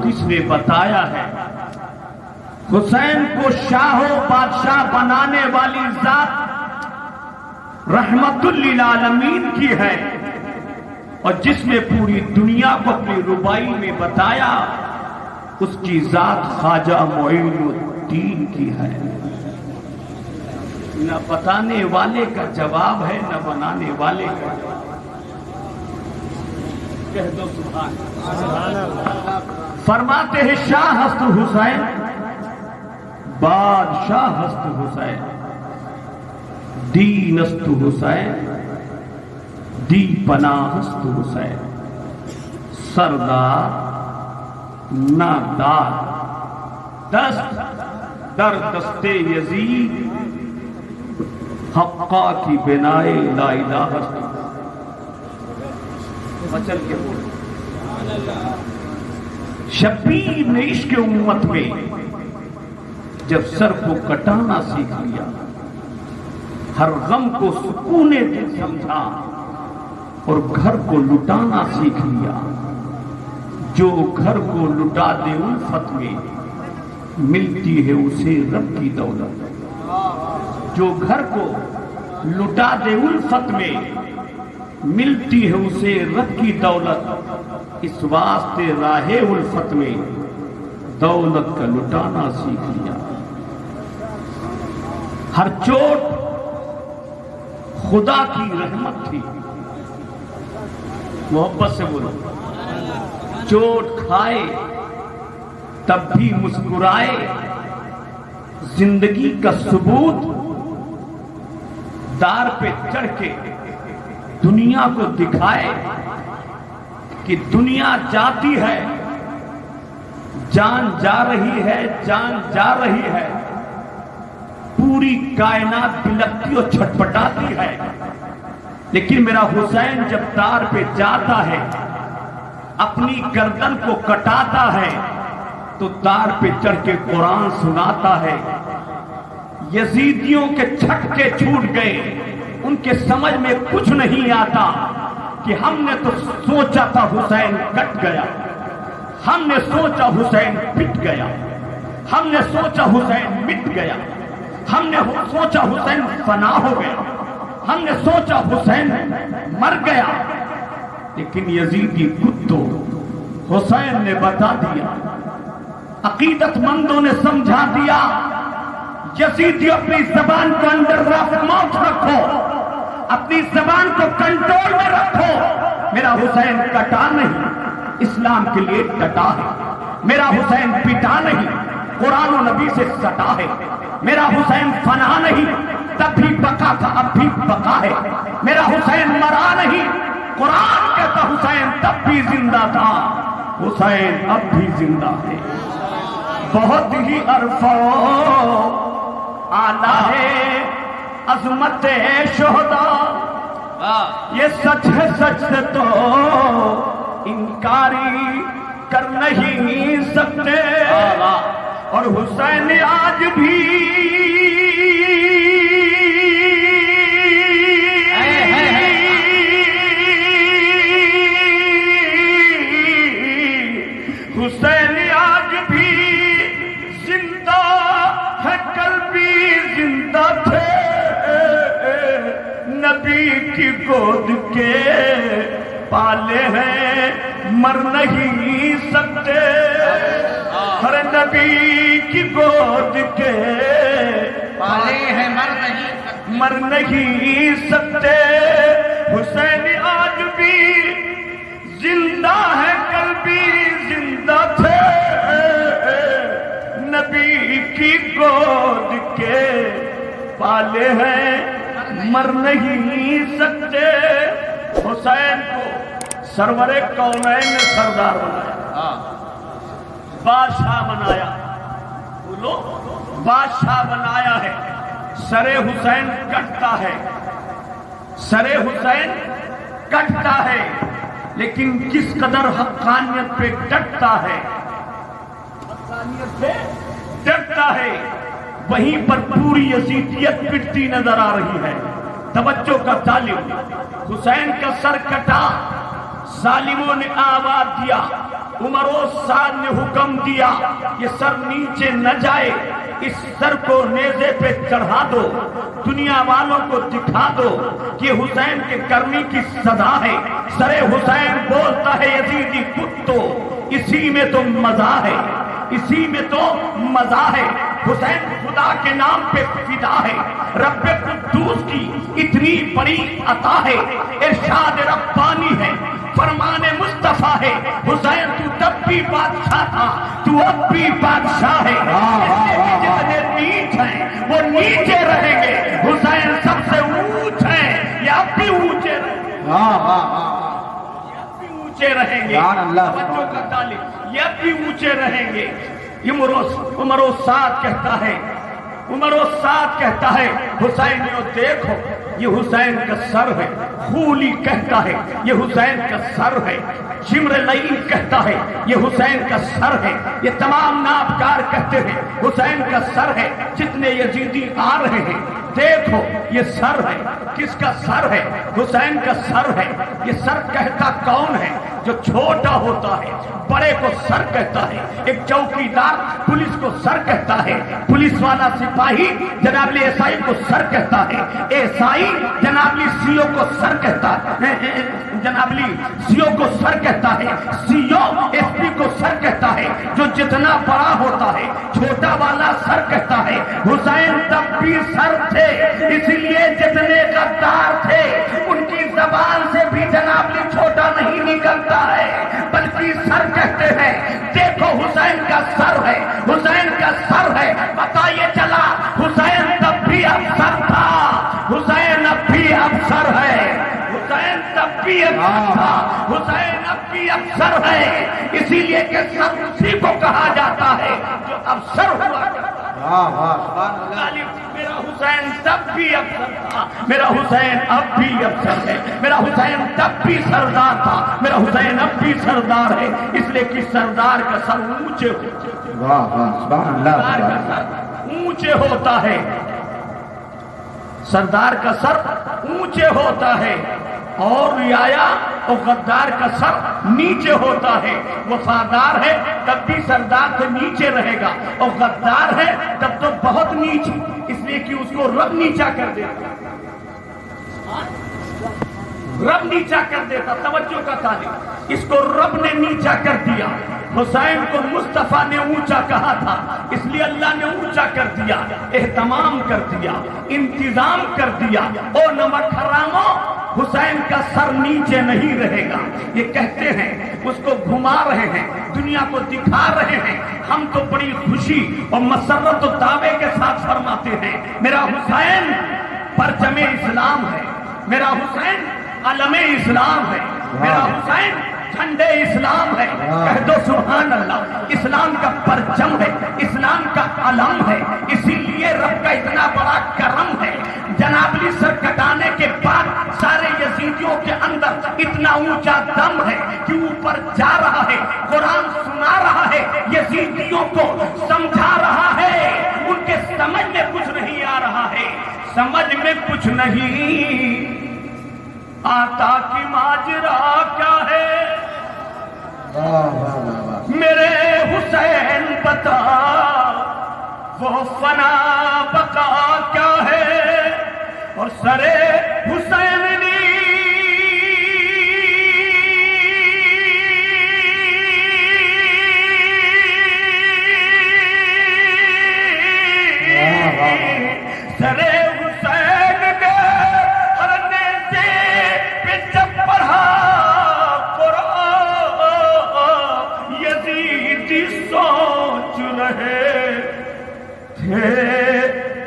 کس نے بتایا ہے؟ حسین کو شاہ و بادشاہ بنانے والی ذات رحمت للعالمین کی ہے، اور جس نے پوری دنیا کو اپنی ربائی میں بتایا اس کی ذات خواجہ معین الدین کی ہے۔ نہ بتانے والے کا جواب ہے، نہ بنانے والے کا جواب۔ کہہ دو سبحان اللہ۔ فرماتے ہیں شاہ ہست حسین، بادشاہ ہست حسین، دین است حسین، دی پناہ است حسین، سردار نادار، دست در دست یزید، حقا کی بنائے لا الہ است۔ مچل کے بول شبیر نے عشق امت میں جب سر کو کٹانا سیکھ لیا، ہر غم کو سکون دل سمجھا اور گھر کو لٹانا سیکھ لیا۔ جو گھر کو لٹا دے الفت میں ملتی ہے اسے رب کی دولت۔ جو گھر کو لٹا دے الفت میں ملتی ہے اسے رب کی دولت، اس واسطے راہ الفت میں دولت کا لٹانا سیکھ لیا۔ ہر چوٹ خدا کی رحمت تھی، محبت سے بولو، چوٹ کھائے تب بھی مسکرائے، زندگی کا ثبوت دار پہ چڑھ کے دنیا کو دکھائے کہ دنیا جاتی ہے، جان جا رہی ہے، جان جا رہی ہے، پوری کائنات بلکتی اور چھٹپٹاتی ہے، لیکن میرا حسین جب دار پہ جاتا ہے، اپنی گردن کو کٹاتا ہے تو دار پہ چڑھ کے قرآن سناتا ہے۔ یزیدیوں کے چھٹکے چھوٹ گئے، ان کے سمجھ میں کچھ نہیں آتا کہ ہم نے تو سوچا تھا حسین کٹ گیا، ہم نے سوچا حسین پٹ گیا، ہم نے سوچا حسین مٹ گیا، ہم نے سوچا حسین فنا ہو گیا، ہم نے سوچا حسین مر گیا، لیکن یزیدی کتوں حسین نے بتا دیا، عقیدت مندوں نے سمجھا دیا، یزیدی اپنی زبان کو انڈر آف ماؤتھ رکھو، اپنی زبان کو کنٹرول میں رکھو۔ میرا حسین کٹا نہیں، اسلام کے لیے ڈٹا ہے، میرا حسین پٹا نہیں، قرآن و نبی سے سٹا ہے، میرا حسین فنا نہیں، تب بھی بقا تھا اب بھی بقا ہے، میرا حسین مرا نہیں، قرآن کہتا حسین تب بھی زندہ تھا، حسین اب بھی زندہ ہے۔ بہت ہی عرفہ آلہ ہے عظمت شہداء، یہ سچ ہے، سچ سے تو انکاری کر نہیں سکتے، اور حسین آج بھی حسین آج بھی زندہ ہے، کل بھی زندہ تھے، نبی کی گود کے پالے ہیں مر نہیں سکتے، ہر نبی کی گود کے پالے ہیں مر نہیں سکتے، حسین آج بھی زندہ ہے، کل بھی زندہ تھے، نبی کی گود کے پالے ہیں مر نہیں سکتے۔ حسین کو سرور کونین نے سردار بنایا، بادشاہ بنایا، بولو بادشاہ بنایا ہے۔ سر حسین کٹتا ہے، سر حسین کٹتا ہے، لیکن کس قدر حقانیت پہ ڈٹتا ہے، حقانیت پہ ڈٹتا ہے، وہیں پر پوری یزیدیت پٹتی نظر آ رہی ہے۔ توجہ کا طالب، حسین کا سر کٹا، ظالموں نے آواز دیا، عمر سعد نے حکم دیا یہ سر نیچے نہ جائے، اس سر کو نیزے پہ چڑھا دو، دنیا والوں کو دکھا دو کہ حسین کے کرنی کی سزا ہے۔ سر حسین بولتا ہے یزیدی کتو، اسی میں تو مزہ ہے، اسی میں تو مزہ ہے۔ حسین خدا کے نام پہ فدا ہے، رب قدوس کی اتنی بڑی عطا ہے، ارشاد ربانی ہے، فرمان مصطفیٰ ہے۔ حسین تو تب بھی بادشاہ تھا، تو اب بھی بادشاہ ہے۔ جتنے نیچ ہیں وہ نیچے رہیں گے، حسین سب سے اونچ ہیں، یہ اب بھی اونچے رہیں گے، اونچے رہیں گے۔ بچوں کا تعلق یہ اب بھی اونچے رہیں گے۔ یہ عمر سعد کہتا ہے، عمر سعد کہتا ہے حسین کو دیکھو یہ حسین کا سر ہے۔ خولی کہتا ہے یہ حسین کا سر ہے۔ شمر لعین کہتا ہے یہ حسین کا سر ہے۔ یہ تمام نابکار کہتے ہیں حسین کا سر ہے۔ جتنے یزیدی آ رہے ہیں دیکھو یہ سر ہے، کس کا سر ہے؟ حسین کا سر ہے۔ یہ سر کہتا کون ہے؟ جو چھوٹا ہوتا ہے بڑے کو سر کہتا ہے۔ ایک چوکیدار پولیس کو سر کہتا ہے، پولیس والا سپاہی جناب ایس آئی کو سر کہتا ہے، ایس آئی جناب سی او کو سر کہتا ہے، جناب سی او کو سر کہتا ہے، سی او ایس پی کو سر کہتا ہے۔ جو جتنا بڑا ہوتا ہے چھوٹا والا سر کہتا ہے۔ حسین تب بھی سر تھے، اسی لیے جتنے غدار تھے ان کی زبان سے بھی جناب چھوٹا نہیں نکلتا ہے بلکہ سر کہتے ہیں۔ دیکھو حسین کا سر ہے، حسین کا سر ہے۔ پتا یہ چلا حسین تب بھی افسر تھا، حسین اب بھی افسر ہے، حسین تب بھی افسر تھا، حسین اب بھی افسر ہے۔ اسی لیے کہ سر اسی کو کہا جاتا ہے جو افسر ہوا کرتا ہے۔ میرا حسین تب بھی افسر تھا، میرا حسین اب بھی افسر ہے، میرا حسین تب بھی سردار تھا، میرا حسین اب بھی سردار ہے۔ اس لیے کہ سردار کا سر اونچے اونچے ہوتا ہے، سردار کا سر اونچے ہوتا ہے، اور رعایا اور غدار کا سر نیچے ہوتا ہے۔ وفادار ہے تب بھی سردار سے نیچے رہے گا، اور غدار ہے تب تو بہت نیچے، اس لیے کہ اس کو رب نیچا کر دیتا، رب نیچا کر دیتا۔ توجہ کا تعلق، اس کو رب نے نیچا کر دیا۔ حسین کو مصطفیٰ نے اونچا کہا تھا، اس لیے اللہ نے اونچا کر دیا، اہتمام کر دیا، انتظام کر دیا۔ او نمک حرامو، حسین کا سر نیچے نہیں رہے گا۔ یہ کہتے ہیں، اس کو گھما رہے ہیں، دنیا کو دکھا رہے ہیں۔ ہم تو بڑی خوشی اور مسرت و دعوے کے ساتھ فرماتے ہیں میرا حسین پرچم اسلام ہے، میرا حسین علم اسلام ہے، میرا حسین جھنڈے اسلام ہے۔ کہہ دو سبحان اللہ، اسلام کا پرچم ہے، اسلام کا علم ہے۔ اسی لیے رب کا اتنا بڑا کرم ہے، جناب علی سر کٹانے کے بعد سارے یزیدیوں کے اندر اتنا اونچا دم ہے کہ اوپر جا رہا ہے، قرآن سنا رہا ہے، یزیدیوں کو سمجھا رہا ہے۔ ان کے سمجھ میں کچھ نہیں آ رہا ہے، سمجھ میں کچھ نہیں آتا کہ ماجرا کیا ہے۔ میرے حسین بتا وہ فنا بقا کیا ہے، اور سرے حسین سرے حسین نے ہرنے سے جب پڑھا قرآن، یزیدی سوچ رہے تھے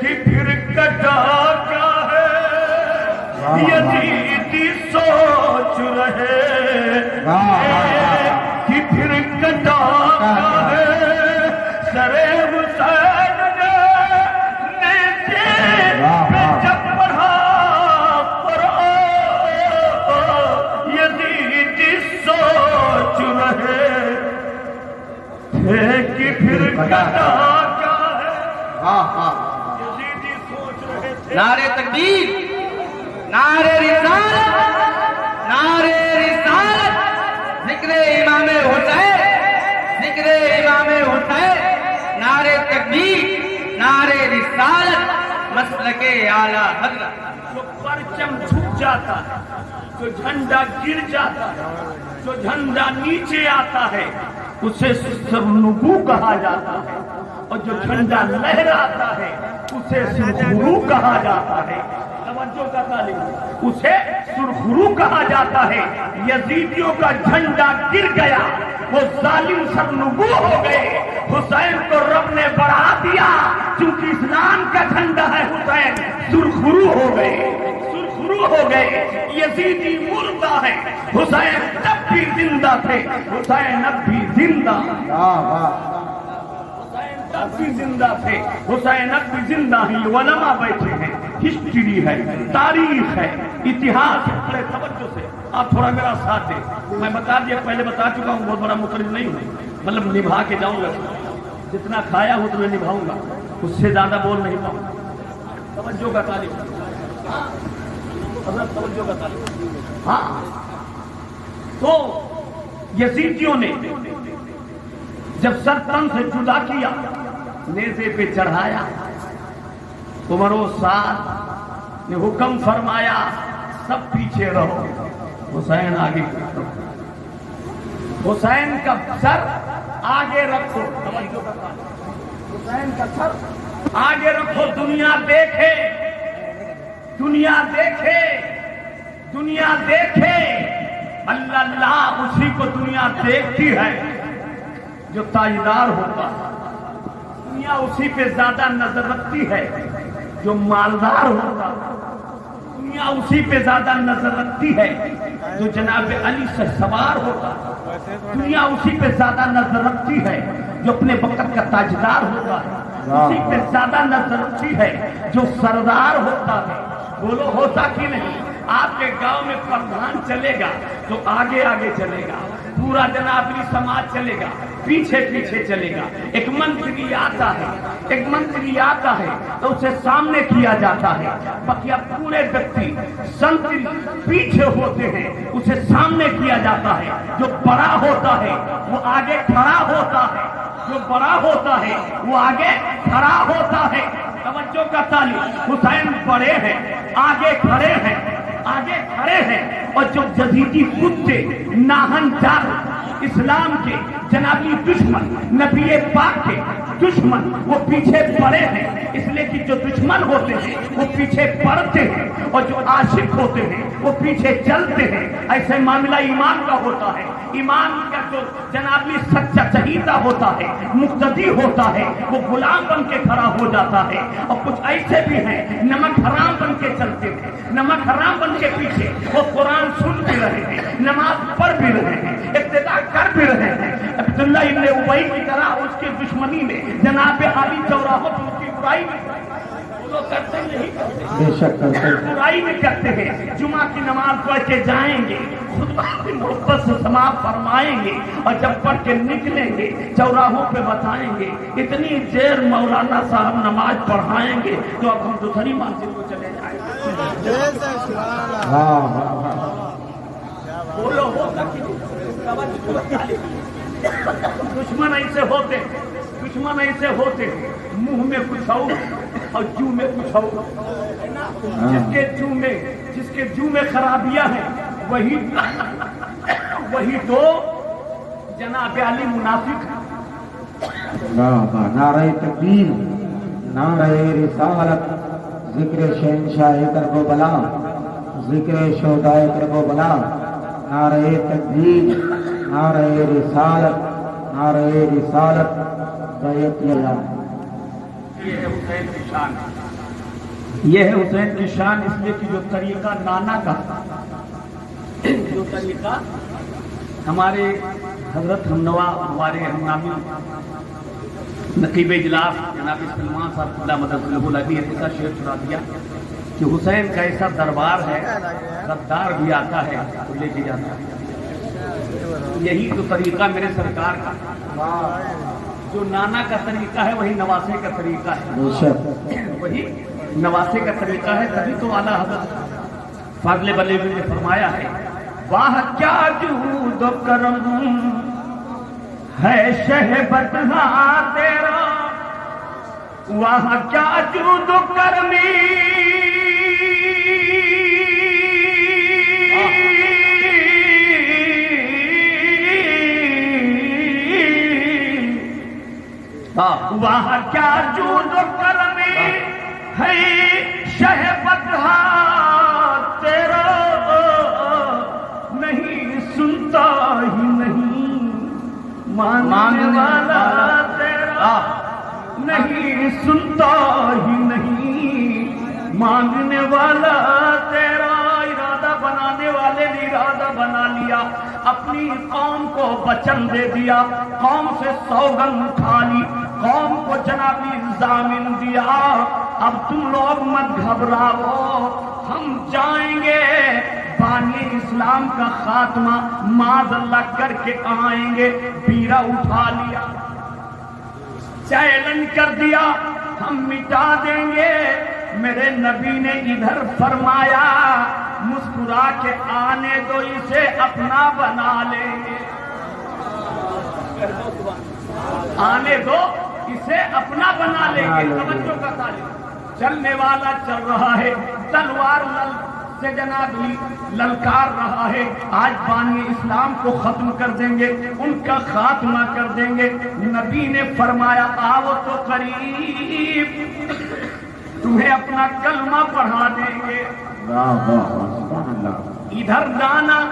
کہ پھر کٹا کیا ہے، یزیدی سوچ رہے تھے کہ پھر کٹا کیا ہے۔ سرے حسین جب پڑھا قرآن، یزیدی سوچ رہے تھے کہ پھر کٹا کیا ہے، یزیدی سوچ رہے تھے۔ نعرے تکبیر، نعرے رسالت، نعرے رسالت، ذکر امام حسین ذکر امام حسین، نعرے تکبیر، نعرے رسالت، مسلک اعلیٰ حضرت۔ جو پرچم جھک جاتا ہے، جو جھنڈا گر جاتا ہے، جو جھنڈا نیچے آتا ہے، اسے سرنگو کہا جاتا ہے، اور جو جھنڈا لہراتا ہے اسے سرخرو کہا جاتا ہے۔ توجہ کا طالب، اسے سرخرو کہا جاتا ہے۔ یزیدیوں کا جھنڈا گر گیا، وہ ظالم سرنگو ہو گئے، حسین کو رب نے بڑھا دیا، چونکہ اسلام کا جھنڈا ہے حسین، سرخرو ہو گئے، سرخرو ہو گئے۔ یزیدی مردہ ہے، حسین تب بھی زندہ تھے، حسین اب بھی زندہ، حسین تب بھی زندہ تھے، حسین اب بھی زندہ ہیں۔ علماء بیٹھے ہیں، ہسٹری ہے، تاریخ ہے، اتہاس ہے۔ بڑے توجہ سے آپ تھوڑا میرا ساتھ دیں۔ میں بتا دیا، پہلے بتا چکا ہوں، بہت بڑا مقرر نہیں ہوں، مطلب نبھا کے جاؤں گا، جتنا کھایا ہوں تمہیں نبھاؤں گا، اس سے زیادہ بول نہیں پاؤں گا۔ توجہ کا طالب، حضرت توجہ کا طالب۔ ہاں، تو یزیدیوں نے جب سر تن سے جدا کیا، نیزے پہ چڑھایا، عمر و سعد نے حکم فرمایا سب پیچھے رہو، حسین آگے رکھو، حسین کا سر آگے رکھو، حسین کا سر آگے رکھو، دنیا دیکھے، دنیا دیکھے، دنیا دیکھے، اللہ اللہ اسی کو دنیا دیکھتی ہے جو تاجدار ہوتا ہے، دنیا اسی پہ زیادہ نظر رکھتی ہے جو مالدار ہوتا ہے، دنیا اسی پہ زیادہ نظر رکھتی ہے جو جناب علی سے سوار ہوتا ہے، دنیا اسی پہ زیادہ نظر رکھتی ہے جو اپنے وقت کا تاجدار ہوتا ہے، اسی پہ زیادہ نظر رکھتی ہے جو سردار ہوتا ہے۔ بولو ہوتا کہ نہیں؟ آپ کے گاؤں میں پردھان چلے گا تو آگے آگے چلے گا، پورا جنابری سماج چلے گا، پیچھے پیچھے چلے گا۔ ایک منتری آتا ہے، ایک منتری آتا ہے تو اسے سامنے کیا جاتا ہے، بقیہ پورے ویکتی سنتری پیچھے ہوتے ہیں، اسے سامنے کیا جاتا ہے۔ جو بڑا ہوتا ہے وہ آگے کھڑا ہوتا ہے، جو بڑا ہوتا ہے وہ آگے کھڑا ہوتا ہے۔ توجہ کا طالب، حسین بڑے ہیں، آگے کھڑے ہیں، آگے کھڑے ہیں، اور جو جزیدی کتے ناہن جار اسلام کے جنابی دشمن، نبی پاک کے دشمن، وہ پیچھے پڑے ہیں، اس لیے کہ جو دشمن ہوتے ہیں وہ پیچھے پڑتے ہیں، اور جو عاشق ہوتے ہیں وہ پیچھے چلتے ہیں۔ ایسے معاملہ ایمان کا ہوتا ہے۔ ایمان کا جو جنابی سچا چہیتا ہوتا ہے، مقتدی ہوتا ہے، وہ غلام بن کے کھڑا ہو جاتا ہے۔ اور کچھ ایسے بھی ہیں نمک حرام بن کے چلتے ہیں، نمک حرام بن کے پیچھے وہ قرآن سن بھی رہے ہیں، نماز پڑھ بھی رہے ہیں، ابتدا کر بھی رہے ہیں۔ عبداللہ ابن ابی کی طرح اس کی دشمنی میں جناب علی چوراہوں پر اس کی برائی وہ کرتے نہیں، بے شک کرتے ہیں، برائی میں کرتے ہیں۔ جمعہ کی نماز پڑھ کے جائیں گے، خطبہ کی محبت سے سماعت فرمائیں گے، اور جب پڑھ کے نکلیں گے چوراہوں پہ بتائیں گے اتنی دیر مولانا صاحب نماز پڑھائیں گے تو اب ہم دوسری منزل کو چلے جائیں گے۔ ہاں ہاں، بولو ہوتا کہ دشمن ایسے ہوتے، دشمن ایسے ہوتے، منہ میں کچھ اور جو میں کچھ اور، جس کے جو میں خرابیاں ہیں وہی تو جناب علی منافق ہے۔ نعرہ تکبیر، نعرہ رسالت، ذکر شہنشاہ کرب و بلا، ذکر شہداء کرب و بلا، نعرہ تکبیر، نعرہ رسالت، نعرہ رسالت، بیعت اللہ۔ یہ ہے حسین کی شان، یہ ہے حسین کی شان، اس لیے کہ جو طریقہ نانا کا، جو طریقہ ہمارے حضرت ہمنوا، ہمارے ہم نامی نقیب اجلاس جناب سلمان صاحب اللہ مدد اللہ بھی ایسا شعر سنا دیا کہ حسین کا ایسا دربار ہے، غدار بھی آتا ہے تو لے کے جاتا ہے۔ یہی تو طریقہ میرے سرکار کا، جو نانا کا طریقہ ہے وہی نواسے کا طریقہ ہے، وہی نواسے کا طریقہ ہے۔ تبھی تو اعلیٰ حضرت فاضل بلیوی نے فرمایا ہے، واہ کیا جود و کرم ہے شہبت ہاں تیرا وہاں کیا جود و کرمی وہاں کیا جود و کرمی ہے شہبت ہاں تیرا نہیں سنتا ہی نہیں ماننے والا تیرا نہیں سنتا ہی نہیں مانگنے والا تیرا ارادہ بنانے والے نے ارادہ بنا لیا اپنی قوم کو وچن دے دیا قوم سے سوگند اٹھا لی قوم کو جنابی ضامن دیا اب تم لوگ مت گھبراؤ ہم جائیں گے بانی اسلام کا خاتمہ معاذ اللہ کر کے آئیں گے بیڑا اٹھا لیا چیلنج کر دیا ہم مٹا دیں گے میرے نبی نے ادھر فرمایا مسکرا کے آنے دو اسے اپنا بنا لیں گے آنے دو اسے اپنا بنا لیں گے توجہ کا طالب چلنے والا چل رہا ہے تلوار سے جناب للکار رہا ہے آج بانی اسلام کو ختم کر دیں گے ان کا خاتمہ کر دیں گے نبی نے فرمایا آؤ تو قریب تمہیں اپنا کلمہ پڑھا دیں گے ادھر دانا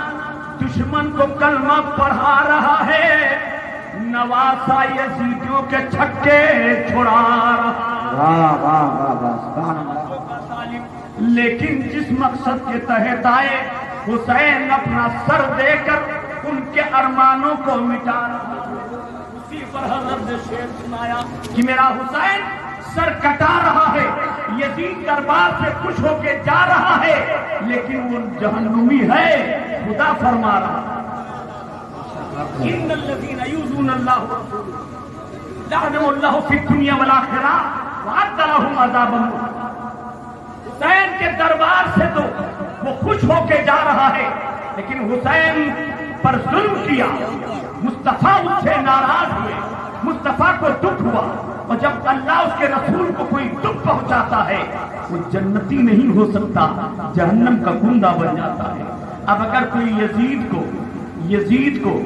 دشمن کو کلمہ پڑھا رہا ہے نواسا یزیدیوں کے چھکے چھڑا رہا لیکن جس مقصد کے تحت آئے حسین اپنا سر دے کر ان کے ارمانوں کو مٹا رہا اسی پر حضرت نے شعر سنایا کہ میرا حسین سر کٹا رہا ہے یزید دربار سے خوش ہو کے جا رہا ہے لیکن وہ جہنمی ہے خدا فرما رہا ان الذين يؤذون الله ورسوله لعنهم الله في الدنيا والاخره واعد لهم عذابا حسین کے دربار سے تو وہ خوش ہو کے جا رہا ہے لیکن حسین پر ظلم کیا مصطفیٰ اس سے ناراض ہوئے مصطفیٰ کو دکھ ہوا اور جب اللہ اس کے رسول کو کوئی دکھ پہنچاتا ہے وہ جنتی نہیں ہو سکتا جہنم کا گندا بن جاتا ہے اب اگر کوئی یزید کو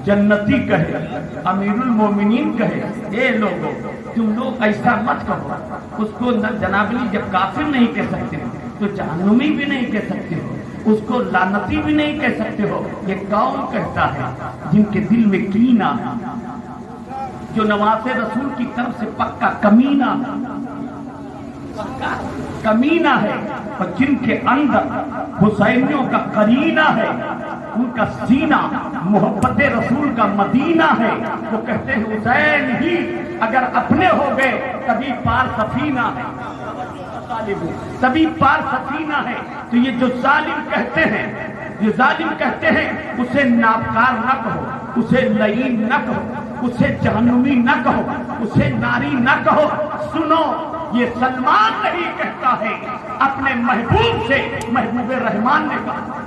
جنتی کہے امیر المومنین کہے اے لوگوں تم لوگ ایسا مت کہو اس کو جنابلی جب کافر نہیں کہہ سکتے ہو تو جہنمی بھی نہیں کہہ سکتے ہو اس کو لعنتی بھی نہیں کہہ سکتے ہو یہ کون کہتا ہے جن کے دل میں کینہ جو نواز رسول کی طرف سے پکا کمینہ ہے اور جن کے اندر حسینیوں کا قرینہ ہے ان کا سینہ محبت رسول کا مدینہ ہے وہ کہتے ہیں حسین ہی اگر اپنے ہو گئے تبھی پار سفینہ ہے تبھی پار سفینہ ہے تو یہ جو ظالم کہتے ہیں اسے ناپکار نہ کہو اسے لعین نہ کہو اسے جہنمی نہ کہو اسے ناری نہ کہو سنو یہ سلمان نہیں کہتا ہے اپنے محبوب سے محبوب رحمان نے کہا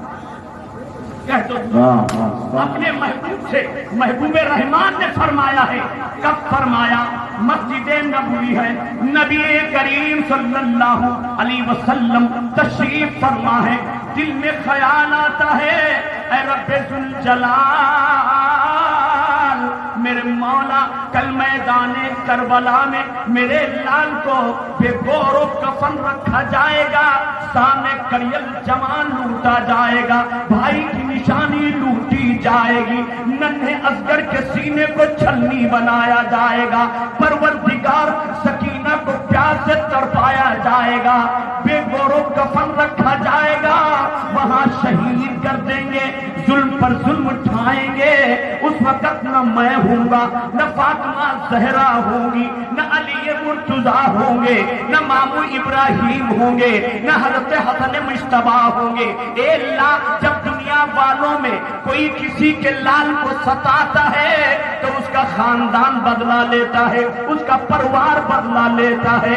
اپنے محبوب سے محبوب رحمان نے فرمایا ہے کب فرمایا مسجد نبوی ہے نبی کریم صلی اللہ علیہ وسلم تشریف فرما ہے دل میں خیال آتا ہے اے رب ذوالجلال میرے مولا کل میدان کربلا میں میرے لال کو بے گور و کفن رکھا جائے گا سامنے کریل جوان لوٹا جائے گا بھائی کی نشانی لوٹی جائے گی ننھے اصغر کے سینے کو چھلنی بنایا جائے گا پروردگار سکینہ کو پیار سے تڑپایا جائے گا بے گور و کفن رکھا جائے گا وہاں شہید کر دیں گے ظلم پر ظلم اٹھائیں گے اس وقت نہ میں ہوں گا نہ فاطمہ زہرا ہوں گی نہ علی مرتضیٰ ہوں گے نہ مامو ابراہیم ہوں گے نہ حضرت حسن مجتبیٰ ہوں گے اے اللہ جب دنیا والوں میں کوئی کسی کے لال کو ستاتا ہے تو اس کا خاندان بدلہ لیتا ہے اس کا پروار بدلہ لیتا ہے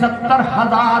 70,000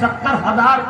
70,000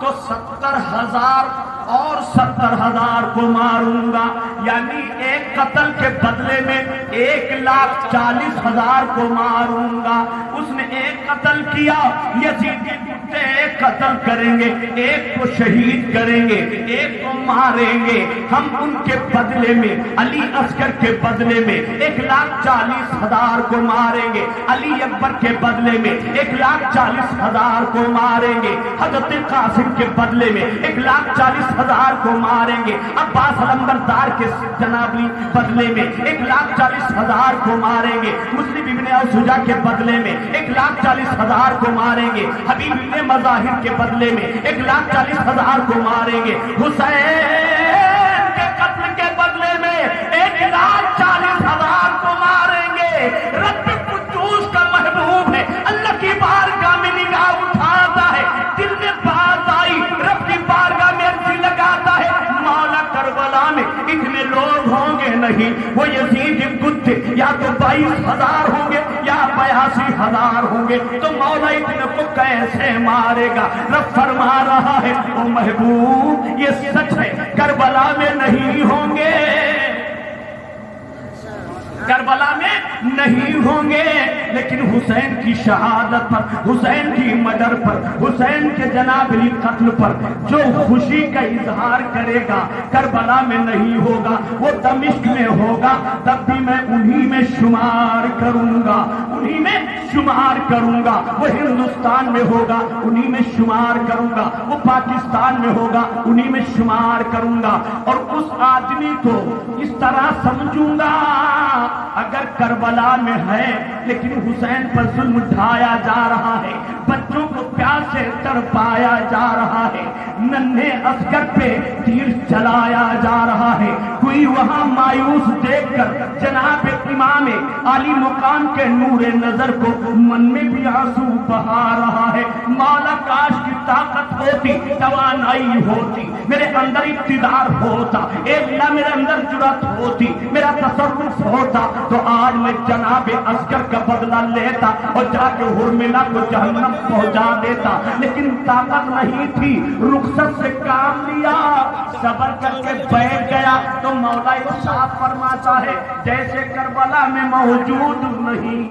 تو 70,000 اور 70,000 کو ماروں گا، یعنی ایک قتل کے بدلے میں 1,40,000 کو ماروں گا۔ اس نے ایک قتل کیا، یزیدی کتے ایک قتل کریں گے، ایک کو شہید کریں گے، ایک کو ماریں گے، ہم ان کے بدلے میں، علی اصغر کے بدلے میں 1,40,000 کو ماریں گے، علی اکبر کے بدلے میں 1,40,000 کو ماریں گے، حضرت قاسم کے بدلے میں 1,40,000 کو ماریں گے، عباس علمبردار کے جنابی بدلے میں 1,40,000 کو ماریں گے، مسلم ابن اوسجا کے بدلے میں 1,40,000 کو ماریں گے، حبیب ابن مظاہر کے بدلے میں 1,40,000 کو ماریں گے، حسین کے قتل کے بدلے میں 1,40,000 کو ماریں گے۔ رب قدوس کا محبوب ہے، اللہ کی بارگاہ میں نگاہ اٹھاتا ہے، دل میں بات آئی، رب کی بارگاہ میں عرضی لگاتا ہے، مولا کربلا میں اتنے لوگ ہوں گے نہیں، وہ یزید کتے یا تو 22,000 ہوں گے یا 82,000 ہوں گے، تو مولا اتنے کو کیسے مارے گا؟ رب فرما رہا ہے، او محبوب یہ سچ ہے، کربلا میں نہیں ہوں گے، کربلا میں نہیں ہوں گے، لیکن حسین کی شہادت پر، حسین کی مڈر پر، حسین کے جنابی قتل پر جو خوشی کا اظہار کرے گا کربلا میں نہیں ہوگا، وہ دمشق میں ہوگا، تب بھی میں انہی میں شمار کروں گا، انہی میں شمار کروں گا، وہ ہندوستان میں ہوگا انہی میں شمار کروں گا، وہ پاکستان میں ہوگا انہی میں شمار کروں گا، اور اس آدمی کو اس طرح سمجھوں گا اگر کربلا میں ہے لیکن حسین پر ظلم ڈھایا جا رہا ہے، بچوں کو پیار سے تڑپایا جا رہا ہے، ننھے اصغر پہ تیر چلایا جا رہا ہے، کوئی وہاں مایوس دیکھ کر جناب امام عالی مقام کے نور نظر کو من میں بھی آنسو بہا رہا ہے، مولا کاش کی طاقت ہوتی، توانائی ہوتی، میرے اندر اقتدار ہوتا، اے اللہ میرے اندر جرأت ہوتی، میرا تصرف ہوتا، تو آج میں جناب اصغر کا بدلہ لیتا اور جا کے حرملہ کو جہنم پہنچا دیتا، لیکن طاقت نہیں تھی، رخصت سے کام لیا، صبر کر کے بیٹھ گیا، تو مولا ارشاد فرماتا ہے جیسے کربلا میں موجود نہیں